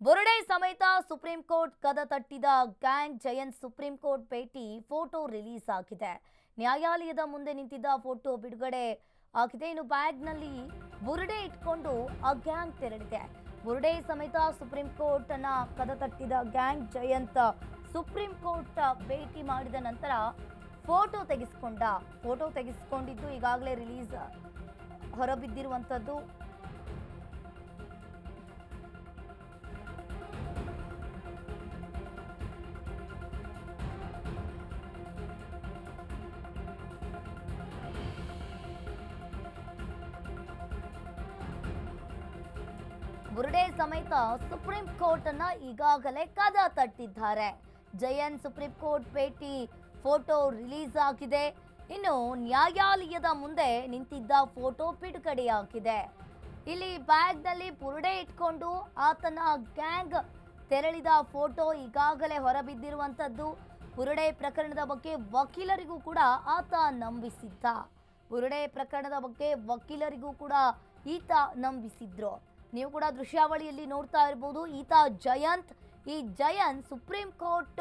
ಬುರುಡೆ ಸಮೇತ supreme court ಕದ ತಟ್ಟಿದ gang Jayant supreme court ಭೇಟಿ ಫೋಟೋ ರಿಲೀಸ್ ಆಗಿದೆ. ನ್ಯಾಯಾಲಯದ ಮುಂದೆ ನಿಂತಿದ್ದ ಫೋಟೋ ಬಿಡುಗಡೆ ಆಗಿದೆ. ಇನ್ನು ಬ್ಯಾಗ್ನಲ್ಲಿ ಬುರುಡೆ ಇಟ್ಕೊಂಡು ಆ ಗ್ಯಾಂಗ್ ತೆರಳಿದೆ. ಬುರುಡೆ ಸಮೇತ ಸುಪ್ರೀಂ ಕೋರ್ಟ್ ಅನ್ನ ಕದ ತಟ್ಟಿದ ಗ್ಯಾಂಗ್ ಜಯಂತ್ ಸುಪ್ರೀಂ ಕೋರ್ಟ್ ಭೇಟಿ ಮಾಡಿದ ನಂತರ ಫೋಟೋ ತೆಗೆಸಿಕೊಂಡಿದ್ದು ಈಗಾಗಲೇ ರಿಲೀಸ್ ಹೊರಬಿದ್ದಿರುವಂತದ್ದು. ಬುರುಡೆ ಸಮೇತ ಸುಪ್ರೀಂ ಕೋರ್ಟ್ ಅನ್ನ ಈಗಾಗಲೇ ಕದ ತಟ್ಟಿದ್ದಾರೆ. ಜಯಂತ್ ಸುಪ್ರೀಂ ಕೋರ್ಟ್ ಭೇಟಿ ಫೋಟೋ ರಿಲೀಸ್ ಆಗಿದೆ. ಇನ್ನು ನ್ಯಾಯಾಲಯದ ಮುಂದೆ ನಿಂತಿದ್ದ ಫೋಟೋ ಬಿಡುಗಡೆಯಾಗಿದೆ. ಇಲ್ಲಿ ಬ್ಯಾಗ್ನಲ್ಲಿ ಬುರುಡೆ ಇಟ್ಕೊಂಡು ಆತನ ಗ್ಯಾಂಗ್ ತೆರಳಿದ ಫೋಟೋ ಈಗಾಗಲೇ ಹೊರಬಿದ್ದಿರುವಂತದ್ದು. ಬುರುಡೆ ಪ್ರಕರಣದ ಬಗ್ಗೆ ವಕೀಲರಿಗೂ ಕೂಡ ಆತ ನಂಬಿಸಿದ್ದ. ಬುರುಡೆ ಪ್ರಕರಣದ ಬಗ್ಗೆ ವಕೀಲರಿಗೂ ಕೂಡ ಈತ ನಂಬಿಸಿದ್ರು. ನೀವು ಕೂಡ ದೃಶ್ಯಾವಳಿಯಲ್ಲಿ ನೋಡ್ತಾ ಇರಬಹುದು. ಈತ ಜಯಂತ್, ಈ ಜಯಂತ್ ಸುಪ್ರೀಂ ಕೋರ್ಟ್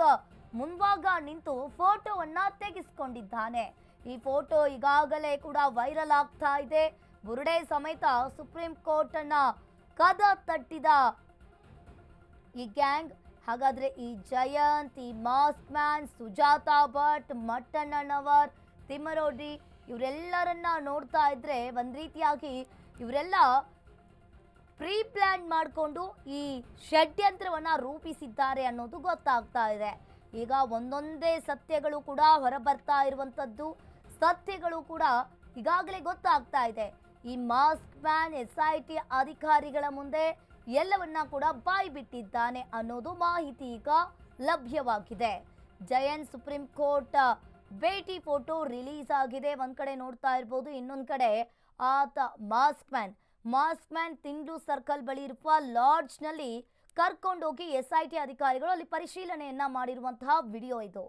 ಮುಂಭಾಗ ನಿಂತು ಫೋಟೋವನ್ನ ತೆಗೆಸಿಕೊಂಡಿದ್ದಾನೆ. ಈ ಫೋಟೋ ಈಗಾಗಲೇ ಕೂಡ ವೈರಲ್ ಆಗ್ತಾ ಇದೆ. ಬುರುಡೆ ಸಮೇತ ಸುಪ್ರೀಂ ಕೋರ್ಟ್ ಅನ್ನ ಕದ ತಟ್ಟಿದ ಈ ಗ್ಯಾಂಗ್. ಹಾಗಾದ್ರೆ ಈ ಜಯಂತ್, ಈ ಮಾಸ್ಕ್ ಮ್ಯಾನ್, ಸುಜಾತಾ ಭಟ್, ಮಟ್ಟಣ್ಣನವರ್, ತಿಮ್ಮರೋಡಿ ಇವರೆಲ್ಲರನ್ನ ನೋಡ್ತಾ ಇದ್ರೆ ಒಂದ್ ರೀತಿಯಾಗಿ ಇವರೆಲ್ಲ ಪ್ರೀ ಪ್ಲಾನ್ ಮಾಡಿಕೊಂಡು ಈ ಷಡ್ಯಂತ್ರವನ್ನ ರೂಪಿಸಿದ್ದಾರೆ ಅನ್ನೋದು ಗೊತ್ತಾಗ್ತಾ ಇದೆ. ಈಗ ಒಂದೊಂದೇ ಸತ್ಯಗಳು ಕೂಡ ಹೊರಬರ್ತಾ ಇರುವಂತದ್ದು. ಸತ್ಯಗಳು ಕೂಡ ಈಗಾಗಲೇ ಗೊತ್ತಾಗ್ತಾ ಇದೆ. ಈ ಮಾಸ್ಕ್ ಮ್ಯಾನ್ SIT ಅಧಿಕಾರಿಗಳ ಮುಂದೆ ಎಲ್ಲವನ್ನ ಕೂಡ ಬಾಯಿ ಬಿಟ್ಟಿದ್ದಾನೆ ಅನ್ನೋದು ಮಾಹಿತಿ ಈಗ ಲಭ್ಯವಾಗಿದೆ. ಜಯಂತ್ ಸುಪ್ರೀಂ ಕೋರ್ಟ್ ಭೇಟಿ ಫೋಟೋ ರಿಲೀಸ್ ಆಗಿದೆ. ಒಂದ್ ಕಡೆ ನೋಡ್ತಾ ಇರ್ಬೋದು, ಇನ್ನೊಂದ್ ಕಡೆ ಆತ ಮಾಸ್ಕ್ ಮ್ಯಾನ್ ತಿಂಡ್ಲು ಸರ್ಕಲ್ ಬಳಿ ಇರುವ ಲಾಡ್ಜ್ನಲ್ಲಿ ಕರ್ಕೊಂಡೋಗಿ SIT ಅಧಿಕಾರಿಗಳು ಅಲ್ಲಿ ಪರಿಶೀಲನೆಯನ್ನ ಮಾಡಿರುವಂತಹ ವಿಡಿಯೋ ಇದು.